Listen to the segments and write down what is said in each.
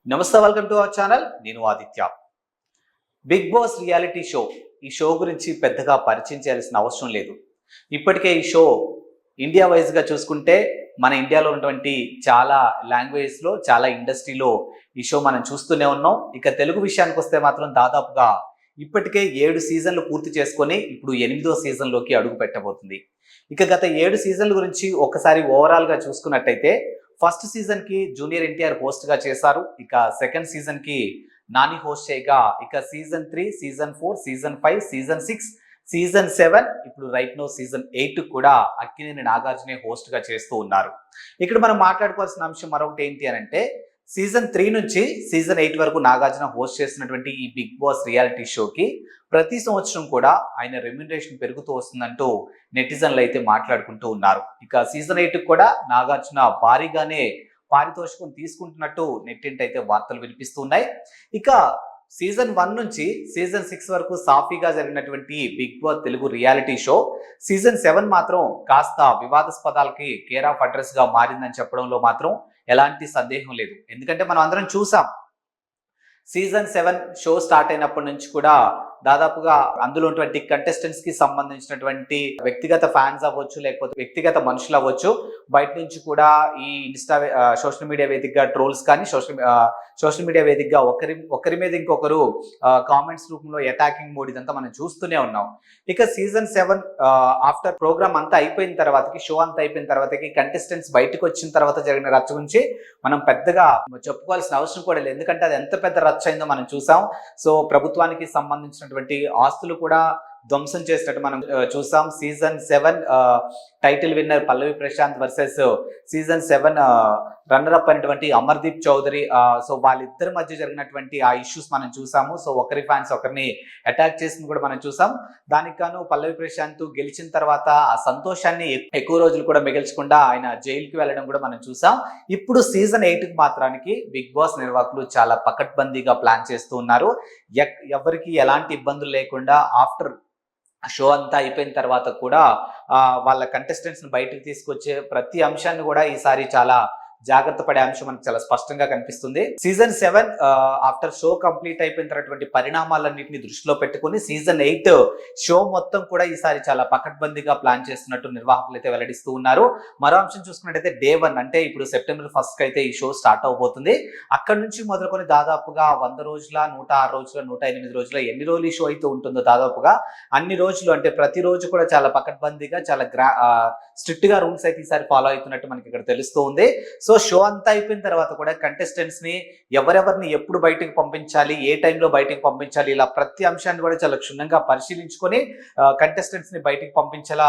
నమస్తే, welcome to our channel. నేను Aditya. Bigg Boss reality show. ఈ షో గురించి పెద్దగా పరిచయం చేయాల్సిన అవసరం లేదు. ఇప్పటికే ఈ షో ఇండియా వైజ్గా చూసుకుంటే మన ఇండియాలో ఉన్నటువంటి చాలా లాంగ్వేజెస్లో, చాలా ఇండస్ట్రీలో ఈ షో మనం చూస్తూనే ఉన్నాం. ఇక తెలుగు విషయానికి వస్తే మాత్రం దాదాపుగా ఇప్పటికే 7 సీజన్లు పూర్తి చేసుకొని ఇప్పుడు 8వ సీజన్లోకి అడుగు పెట్టబోతుంది. ఇక గత 7 సీజన్ల గురించి ఒకసారి ఓవరాల్గా చూసుకున్నట్టయితే ఫస్ట్ సీజన్ కి జూనియర్ ఎన్టీఆర్ హోస్ట్ గా చేశారు. ఇక సెకండ్ సీజన్ కి నాని హోస్ట్ చేయగా, ఇక season 3, season 4, season 5, season 6, season 7, ఇప్పుడు రైట్ నో సీజన్ 8 కూడా అక్కినేని నాగార్జునే హోస్ట్ గా చేస్తూ ఉన్నారు. ఇక్కడ మనం మాట్లాడుకోవాల్సిన అంశం మరొకటి ఏంటి అని అంటే, సీజన్ 3 నుంచి సీజన్ 8 వరకు నాగార్జున హోస్ట్ చేస్తున్నటువంటి ఈ బిగ్ బాస్ రియాలిటీ షోకి ప్రతి సంవత్సరం కూడా ఆయన రెమ్యునరేషన్ పెరుగుతూ వస్తుందంటూ నెటిజన్లు అయితే మాట్లాడుకుంటూ ఉన్నారు. ఇక సీజన్ 8 కూడా నాగార్జున భారీగానే పారితోషికం తీసుకుంటున్నట్టు నెట్టింట అయితే వార్తలు వినిపిస్తున్నాయి. ఇక సీజన్ 1 నుంచి సీజన్ 6 వరకు సాఫీగా జరిగినటువంటి Bigg Boss Telugu reality show season 7 మాత్రం కాస్త వివాదాస్పదాలకి కేర్ ఆఫ్ అడ్రస్ గా మారిందని చెప్పడంలో మాత్రం ఎలాంటి సందేహం లేదు. ఎందుకంటే మనం అందరం చూసాం, సీజన్ 7 షో స్టార్ట్ అయినప్పటి నుంచి కూడా దాదాపుగా అందులో ఉన్నటువంటి కంటెస్టెంట్స్ కి సంబంధించినటువంటి వ్యక్తిగత ఫ్యాన్స్ అవ్వచ్చు, లేకపోతే వ్యక్తిగత మనుషులు అవ్వచ్చు, బయట నుంచి కూడా ఈ సోషల్ మీడియా వేదికగా ట్రోల్స్ కానీ సోషల్ మీడియా వేదికగా ఒకరి మీద ఇంకొకరు కామెంట్స్ రూపంలో అటాకింగ్ మోడ్ ఇదంతా మనం చూస్తూనే ఉన్నాం. ఇక సీజన్ 7 ఆఫ్టర్ ప్రోగ్రామ్ అంతా అయిపోయిన తర్వాతకి, షో అంతా అయిపోయిన తర్వాతకి కంటెస్టెంట్స్ బయటకు వచ్చిన తర్వాత జరిగిన రచ్చ గురించి మనం పెద్దగా చెప్పుకోవాల్సిన అవసరం కూడా లేదు. ఎందుకంటే అది ఎంత పెద్ద రచ్చ అయిందో మనం చూసాం. సో ప్రభుత్వానికి సంబంధించినటువంటి ఆస్తులు కూడా ధ్వంసం చేసినట్టు మనం చూసాం. Season 7 title winner Pallavi Prashanth versus season 7 runner up అయినటువంటి అమర్దీప్ చౌదరి. సో వాళ్ళిద్దరి మధ్య జరిగినటువంటి ఆ ఇష్యూస్ మనం చూసాము. సో ఒకరి ఫ్యాన్స్ ఒకరిని అటాక్ చేసింది కూడా మనం చూసాం. దానికి గాను పల్లవి ప్రశాంత్ గెలిచిన తర్వాత ఆ సంతోషాన్ని ఎక్కువ రోజులు కూడా మిగిల్చకుండా ఆయన జైలుకి వెళ్ళడం కూడా మనం చూసాం. ఇప్పుడు సీజన్ 8కి మాత్రానికి బిగ్ బాస్ నిర్వాహకులు చాలా పకడ్బందీగా ప్లాన్ చేస్తూ ఉన్నారు. ఎవరికి ఎలాంటి ఇబ్బందులు లేకుండా ఆఫ్టర్ షో అంతా అయిపోయిన తర్వాత కూడా వాళ్ళ కంటెస్టెంట్స్ ని బయటకు తీసుకొచ్చే ప్రతి అంశాన్ని కూడా ఈసారి చాలా జాగ్రత్త పడే అంశం మనకు చాలా స్పష్టంగా కనిపిస్తుంది. సీజన్ 7 ఆఫ్టర్ షో కంప్లీట్ అయిపోయిన తర్వాత పరిణామాలన్నింటినీ దృష్టిలో పెట్టుకుని సీజన్ 8 షో మొత్తం కూడా ఈసారి చాలా పకడ్బందీగా ప్లాన్ చేస్తున్నట్టు నిర్వాహకులు అయితే వెల్లడిస్తూ ఉన్నారు. మరో అంశం చూసుకున్నట్టయితే డే 1 అంటే ఇప్పుడు సెప్టెంబర్ 1 అయితే ఈ షో స్టార్ట్ అవబోతుంది. అక్కడ నుంచి మొదలుకొని దాదాపుగా 100 రోజుల, 106 రోజుల, 108 రోజుల, ఎన్ని రోజులు ఈ షో అయితే ఉంటుందో దాదాపుగా అన్ని రోజులు, అంటే ప్రతి రోజు కూడా చాలా పకడ్బందీగా, చాలా స్ట్రిక్ట్ గా రూల్స్ అయితే ఈసారి ఫాలో అవుతున్నట్టు మనకి ఇక్కడ తెలుస్తూ ఉంది. సో షో అంతా అయిపోయిన తర్వాత కూడా కంటెస్టెంట్స్ ని ఎవరెవరిని ఎప్పుడు బయటకు పంపించాలి, ఏ టైంలో బయటకు పంపించాలి, ఇలా ప్రతి అంశాన్ని కూడా చాలా క్షుణ్ణంగా పరిశీలించుకొని కంటెస్టెంట్స్ ని బయటకు పంపించేలా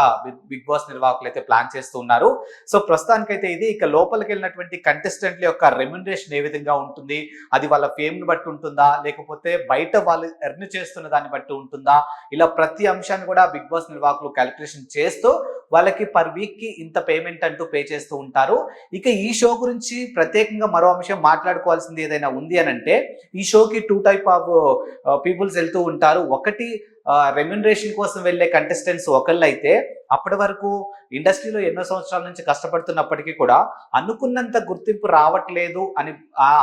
బిగ్ బాస్ నిర్వాహకులు అయితే ప్లాన్ చేస్తూ ఉన్నారు. సో ప్రస్తుతానికైతే ఇది. ఇక లోపలికి వెళ్ళినటువంటి కంటెస్టెంట్ల యొక్క రెమ్యునరేషన్ ఏ విధంగా ఉంటుంది, అది వాళ్ళ ఫేమ్ ని బట్టి ఉంటుందా, లేకపోతే బయట వాళ్ళు ఎర్న్ చేస్తున్న దాన్ని బట్టి ఉంటుందా, ఇలా ప్రతి అంశాన్ని కూడా బిగ్ బాస్ నిర్వాహకులు క్యాలిక్యులేషన్ చేస్తూ వాళ్ళకి పర్ వీక్ కి ఇంత పేమెంట్ అంటూ పే చేస్తూ ఉంటారు. ఇక ఈ షో గురించి ప్రత్యేకంగా మరో అంశం మాట్లాడుకోవాల్సింది ఏదైనా ఉంది అని అంటే, ఈ షోకి 2 టైప్ ఆఫ్ పీపుల్స్ వెళ్తూ ఉంటారు. ఒకటి రెమ్యునరేషన్ కోసం వెళ్ళే కంటెస్టెంట్స్ ఒకళ్ళు అయితే, అప్పటి వరకు ఇండస్ట్రీలో ఎన్నో సంవత్సరాల నుంచి కష్టపడుతున్నప్పటికీ కూడా అనుకున్నంత గుర్తింపు రావట్లేదు అని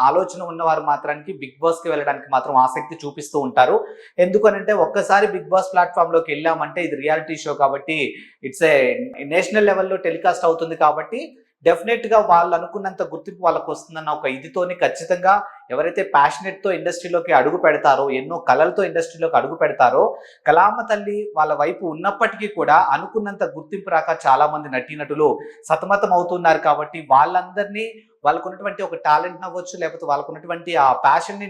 ఆలోచన ఉన్నవారు మాత్రానికి బిగ్ బాస్ కి వెళ్ళడానికి మాత్రం ఆసక్తి చూపిస్తూ ఉంటారు. ఎందుకనంటే ఒక్కసారి బిగ్ బాస్ ప్లాట్ఫామ్ లోకి వెళ్ళామంటే ఇది రియాలిటీ షో కాబట్టి, ఇట్స్ ఏ నేషనల్ లెవెల్లో టెలికాస్ట్ అవుతుంది కాబట్టి డెఫినెట్ గా వాళ్ళు అనుకున్నంత గుర్తింపు వాళ్ళకు వస్తుందన్న ఒక ఇదితోని ఖచ్చితంగా ఎవరైతే ప్యాషనెట్ తో ఇండస్ట్రీలోకి అడుగు పెడతారో, ఎన్నో కళలతో ఇండస్ట్రీలోకి అడుగు పెడతారో, కళామ తల్లి వాళ్ళ వైపు ఉన్నప్పటికీ కూడా అనుకున్నంత గుర్తింపు రాక చాలా మంది నటీనటులు సతమతం అవుతున్నారు. కాబట్టి వాళ్ళందరినీ వాళ్ళకున్నటువంటి ఒక టాలెంట్ అవ్వచ్చు, లేకపోతే వాళ్ళకున్నటువంటి ఆ ప్యాషన్ ని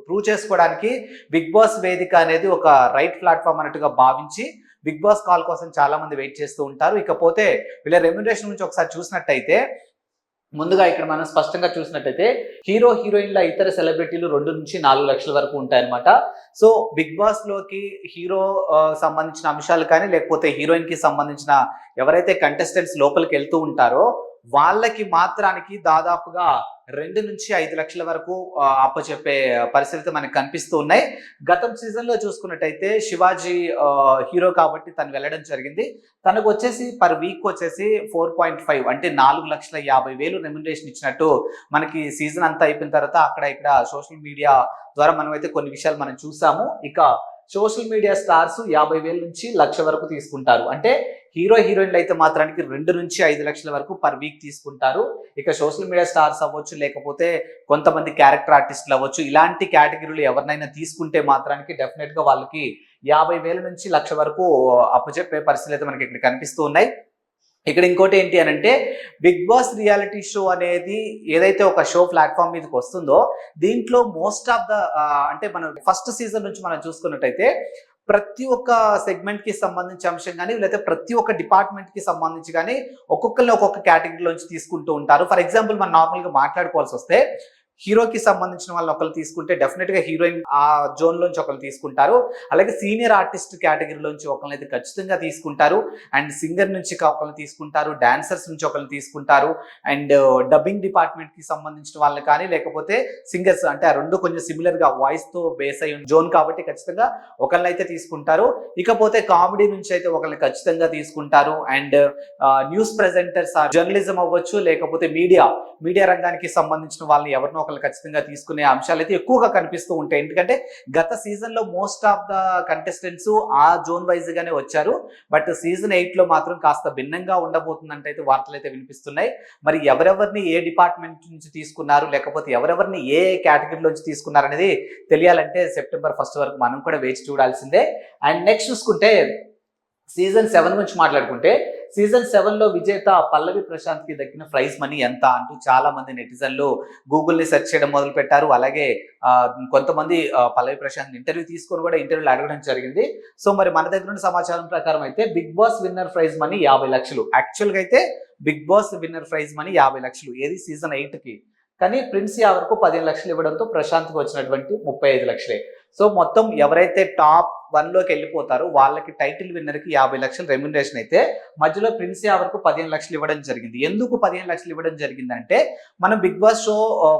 ప్రూవ్ చేసుకోవడానికి బిగ్ బాస్ వేదిక అనేది ఒక రైట్ ప్లాట్ఫామ్ అన్నట్టుగా భావించి బిగ్ బాస్ కాల్ కోసం చాలా మంది వెయిట్ చేస్తూ ఉంటారు. ఇకపోతే వీళ్ళ రెమ్యునరేషన్ గురించి ఒకసారి చూసినట్టయితే, ముందుగా ఇక్కడ మనం స్పష్టంగా చూసినట్టయితే హీరో హీరోయిన్ల ఇతర సెలబ్రిటీలు 2 నుంచి 4 లక్షల వరకు ఉంటాయన్నమాట. సో బిగ్ బాస్ లోకి హీరో సంబంధించిన అంశాలు కానీ, లేకపోతే హీరోయిన్ కి సంబంధించిన ఎవరైతే కంటెస్టెంట్స్ లోపలికి వెళ్తూ ఉంటారో వాళ్ళకి మాత్రానికి దాదాపుగా 2 నుంచి 5 లక్షల వరకు అప్పచెప్పే పరిస్థితి మనకు కనిపిస్తూ ఉన్నాయి. గతం సీజన్ లో చూసుకున్నట్టయితే శివాజీ హీరో కాబట్టి తను వెళ్ళడం జరిగింది. తనకు వచ్చేసి పర్ వీక్ వచ్చేసి 4.5 అంటే 4,50,000 రెమ్యునరేషన్ ఇచ్చినట్టు మనకి సీజన్ అంతా అయిపోయిన తర్వాత అక్కడ ఇక్కడ సోషల్ మీడియా ద్వారా మనం అయితే కొన్ని విషయాలు మనం చూసాము. ఇక సోషల్ మీడియా స్టార్స్ 50,000 నుంచి 1,00,000 వరకు తీసుకుంటారు. అంటే హీరో హీరోయిన్లు అయితే మాత్రానికి 2 నుంచి 5 లక్షల వరకు పర్ వీక్ తీసుకుంటారు. ఇక సోషల్ మీడియా స్టార్స్ అవ్వచ్చు, లేకపోతే కొంతమంది క్యారెక్టర్ ఆర్టిస్టులు అవ్వచ్చు, ఇలాంటి కేటగిరీలు ఎవరినైనా తీసుకుంటే మాత్రానికి డెఫినెట్ గా వాళ్ళకి 50,000 నుంచి 1,00,000 వరకు అప్పచెప్పే పరిస్థితులు అయితే మనకి ఇక్కడ కనిపిస్తూ ఉన్నాయి. ఇక్కడ ఇంకోటి ఏంటి అని అంటే బిగ్ బాస్ రియాలిటీ షో అనేది ఏదైతే ఒక షో ప్లాట్ఫామ్ మీదకి వస్తుందో దీంట్లో మోస్ట్ ఆఫ్ ద అంటే మనం ఫస్ట్ సీజన్ నుంచి మనం చూసుకున్నట్టయితే ప్రతి ఒక్క సెగ్మెంట్ కి సంబంధించి అంశం కానీ లేకపోతే ప్రతి ఒక్క డిపార్ట్మెంట్ కి సంబంధించి కానీ ఒక్కొక్కరిని ఒక్కొక్క కేటగిరీలోంచి తీసుకుంటూ ఉంటారు. ఫర్ ఎగ్జాంపుల్ మనం నార్మల్ గా మాట్లాడుకోవాల్సి వస్తే హీరోకి సంబంధించిన వాళ్ళని ఒకరు తీసుకుంటే డెఫినెట్ గా హీరోయిన్ ఆ జోన్ లోంచి ఒకరు తీసుకుంటారు. అలాగే సీనియర్ ఆర్టిస్ట్ కేటగిరీలోంచి ఒకరిని అయితే ఖచ్చితంగా తీసుకుంటారు. అండ్ సింగర్ నుంచి ఒకరిని తీసుకుంటారు, డాన్సర్స్ నుంచి ఒకరిని తీసుకుంటారు, అండ్ డబ్బింగ్ డిపార్ట్మెంట్ కి సంబంధించిన వాళ్ళని కానీ లేకపోతే సింగర్స్ అంటే ఆ రెండు కొంచెం సిమిలర్ గా వాయిస్ తో బేస్ అయ్యి జోన్ కాబట్టి ఖచ్చితంగా ఒకరిని అయితే తీసుకుంటారు. ఇకపోతే కామెడీ నుంచి అయితే ఒకరిని ఖచ్చితంగా తీసుకుంటారు. అండ్ న్యూస్ ప్రెజెంటర్స్ జర్నలిజం అవ్వచ్చు, లేకపోతే మీడియా రంగానికి సంబంధించిన వాళ్ళని ఎవరినో ఒకళ్ళు ఖచ్చితంగా తీసుకునే అంశాలు అయితే ఎక్కువగా కనిపిస్తూ ఉంటాయి. ఎందుకంటే గత సీజన్ లో మోస్ట్ ఆఫ్ ద కంటెస్టెంట్స్ ఆ జోన్ వైజ్ గానే వచ్చారు. బట్ సీజన్ 8 లో మాత్రం కాస్త భిన్నంగా ఉండబోతుందంటే అయితే వార్తలు అయితే వినిపిస్తున్నాయి. మరి ఎవరెవరిని ఏ డిపార్ట్మెంట్ నుంచి తీసుకున్నారు, లేకపోతే ఎవరెవరిని ఏ కేటగిరీలోంచి తీసుకున్నారు అనేది తెలియాలంటే సెప్టెంబర్ 1 వరకు మనం కూడా వేచి చూడాల్సిందే. అండ్ నెక్స్ట్ చూసుకుంటే సీజన్ 7 గురించి మాట్లాడుకుంటే సీజన్ 7 లో విజేత పల్లవి ప్రశాంత్ కి దక్కిన ప్రైజ్ మనీ ఎంత అంటూ చాలా మంది నెటిజన్లు గూగుల్ ని సెర్చ్ చేయడం మొదలు పెట్టారు. అలాగే కొంతమంది పల్లవి ప్రశాంత్ ఇంటర్వ్యూ తీసుకొని కూడా ఇంటర్వ్యూలు అడగడం జరిగింది. సో మరి మన దగ్గర ఉన్న సమాచారం ప్రకారం అయితే Bigg Boss winner prize money 50 లక్షలు. యాక్చువల్ గా అయితే Bigg Boss winner prize money 50 లక్షలు ఏది సీజన్ 8 కి. కానీ ప్రిన్స్ యావర్కు 15 లక్షలు ఇవ్వడంతో ప్రశాంత్కి వచ్చినటువంటి 35 లక్షలే. సో మొత్తం ఎవరైతే టాప్ 1 లోకి వెళ్ళిపోతారో వాళ్ళకి టైటిల్ విన్నర్ కి 50 లక్షలు రెమ్యునరేషన్ అయితే మధ్యలో ప్రిన్స్ యావర్కు 15 లక్షలు ఇవ్వడం జరిగింది. ఎందుకు 15 లక్షలు ఇవ్వడం జరిగిందంటే మనం Bigg Boss show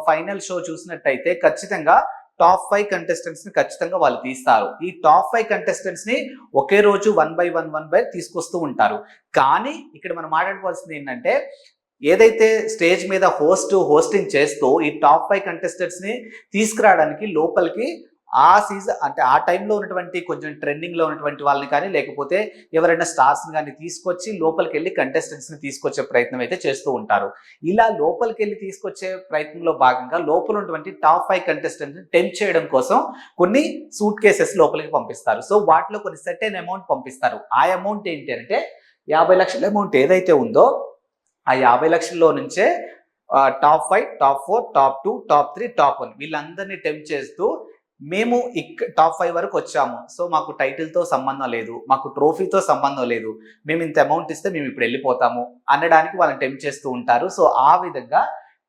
final show చూసినట్టయితే ఖచ్చితంగా టాప్ 5 కంటెస్టెంట్స్ ని ఖచ్చితంగా వాళ్ళు తీస్తారు. ఈ టాప్ 5 కంటెస్టెంట్స్ ని ఒకే రోజు 1 by 1 తీసుకొస్తూ ఉంటారు. కానీ ఇక్కడ మనం మాట్లాడుకోవాల్సింది ఏంటంటే ఏదైతే స్టేజ్ మీద హోస్టింగ్ చేస్తూ ఈ టాప్ 5 కంటెస్టెంట్స్ ని తీసుకురావడానికి లోపలికి ఆ సీజన్ అంటే ఆ టైంలో ఉన్నటువంటి కొంచెం ట్రెండింగ్ లో ఉన్నటువంటి వాళ్ళని కానీ లేకపోతే ఎవరైనా స్టార్స్ ని కానీ తీసుకొచ్చి లోపలికి వెళ్ళి కంటెస్టెంట్స్ ని తీసుకొచ్చే ప్రయత్నం అయితే చేస్తూ ఉంటారు. ఇలా లోపలికి వెళ్ళి తీసుకొచ్చే ప్రయత్నంలో భాగంగా లోపల ఉన్నటువంటి టాప్ 5 కంటెస్టెంట్స్ ని టెంప్ట్ చేయడం కోసం కొన్ని సూట్ కేసెస్ లోపలికి పంపిస్తారు. సో వాటిలో కొన్ని సెర్టైన్ అమౌంట్ పంపిస్తారు. ఆ అమౌంట్ ఏంటి అంటే 50 లక్షల అమౌంట్ ఏదైతే ఉందో ఆ 50 లక్షల్లో నుంచే top 5, top 4, top 2, top 3, top 1 వీళ్ళందరినీ టెంప్ట్ చేస్తూ మేము టాప్ 5 వరకు వచ్చాము, సో మాకు టైటిల్తో సంబంధం లేదు, మాకు ట్రోఫీతో సంబంధం లేదు, మేము ఇంత అమౌంట్ ఇస్తే మేము ఇప్పుడు వెళ్ళిపోతాము అనడానికి వాళ్ళని టెంప్ట్ చేస్తూ ఉంటారు. సో ఆ విధంగా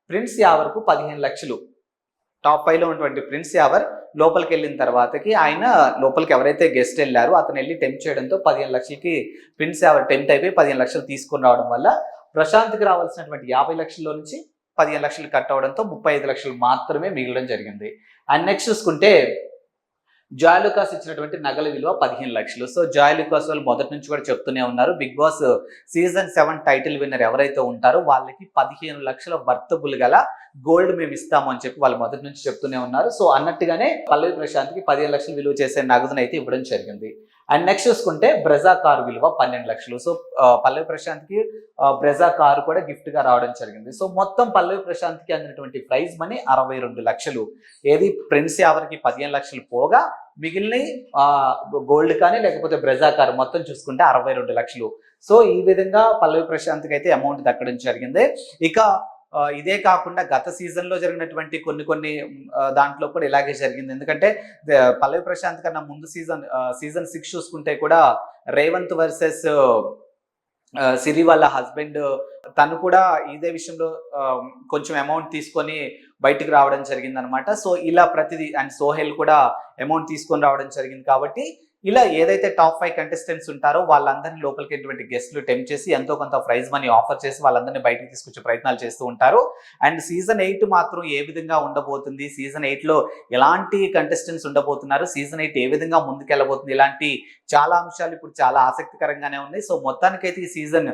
ప్రిన్స్ యావర్కు 15 లక్షలు టాప్ 5 లో ఉన్నటువంటి ప్రిన్స్ యావర్ లోపలికి వెళ్ళిన తర్వాతకి ఆయన లోపలికి ఎవరైతే గెస్ట్ వెళ్ళారో అతను వెళ్ళి టెంప్ట్ చేయడంతో 15 లక్షలకి ప్రిన్స్ యావర్ టెంప్ట్ అయిపోయి 15 లక్షలు తీసుకుని రావడం వల్ల ప్రశాంత్కి రావాల్సినటువంటి 50 లక్షల్లో నుంచి 15 లక్షలు కట్ అవడంతో 35 లక్షలు మాత్రమే మిగలడం జరిగింది. అండ్ నెక్స్ట్ చూసుకుంటే జాయ్ లుకాస్ ఇచ్చినటువంటి నగల విలువ 15 లక్షలు. సో జాయ్ లుకాస్ వాళ్ళు మొదటి నుంచి కూడా చెప్తూనే ఉన్నారు Bigg Boss season 7 title winner ఎవరైతే ఉంటారో వాళ్ళకి 15 లక్షల వర్తబుల్ గల గోల్డ్ మేము ఇస్తాము అని చెప్పి వాళ్ళు మొదటి నుంచి చెప్తూనే ఉన్నారు. సో అన్నట్టుగానే పల్లవి ప్రశాంత్కి 15 లక్షలు విలువ చేసే నగదును అయితే ఇవ్వడం జరిగింది. అండ్ నెక్స్ట్ చూసుకుంటే బ్రెజా కారు విలువ 12 లక్షలు. సో పల్లవి ప్రశాంత్కి బ్రెజా కారు కూడా గిఫ్ట్ గా రావడం జరిగింది. సో మొత్తం పల్లవి ప్రశాంత్కి అందినటువంటి ప్రైజ్ మనీ 62 లక్షలు. ఏది ప్రిన్స్ యావర్కి 15 లక్షలు పోగా మిగిలిన గోల్డ్ కానీ లేకపోతే బ్రెజా కారు మొత్తం చూసుకుంటే 62 లక్షలు. సో ఈ విధంగా పల్లవి ప్రశాంత్కి అయితే అమౌంట్ దక్కడం జరిగింది. ఇక ఇదే కాకుండా గత సీజన్ లో జరిగినటువంటి కొన్ని దాంట్లో కూడా ఇలాగే జరిగింది. ఎందుకంటే పల్లవి ప్రశాంత్ కన్నా ముందు సీజన్ 6 చూసుకుంటే కూడా రేవంత్ వర్సెస్ సిరి వాళ్ళ హస్బెండ్ తను కూడా ఇదే విషయంలో కొంచెం అమౌంట్ తీసుకొని బయటకు రావడం జరిగింది అనమాట. సో ఇలా ప్రతిదీ అండ్ సోహెల్ కూడా అమౌంట్ తీసుకొని రావడం జరిగింది. కాబట్టి ఇలా ఏదైతే టాప్ 5 కంటెస్టెంట్స్ ఉంటారో వాళ్ళందరినీ లోపలికి ఎటువంటి గెస్ట్లు టెంప్ట్ చేసి ఎంతో కొంత ప్రైజ్ మనీ ఆఫర్ చేసి వాళ్ళందరినీ బయటికి తీసుకొచ్చే ప్రయత్నాలు చేస్తూ ఉంటారు. అండ్ సీజన్ 8 మాత్రం ఏ విధంగా ఉండబోతుంది, సీజన్ 8లో ఎలాంటి కంటెస్టెంట్స్ ఉండబోతున్నారు, సీజన్ 8 ఏ విధంగా ముందుకెళ్ళబోతుంది, ఇలాంటి చాలా అంశాలు ఇప్పుడు చాలా ఆసక్తికరంగానే ఉన్నాయి. సో మొత్తానికైతే ఈ సీజన్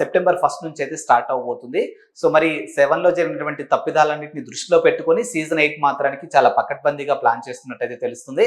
సెప్టెంబర్ 1 నుంచి అయితే స్టార్ట్ అవబోతుంది. సో మరి 7లో జరిగినటువంటి తప్పిదాలన్నింటినీ దృష్టిలో పెట్టుకొని సీజన్ 8 మాత్రానికి చాలా పకడ్బందీగా ప్లాన్ చేస్తున్నట్టయితే తెలుస్తుంది.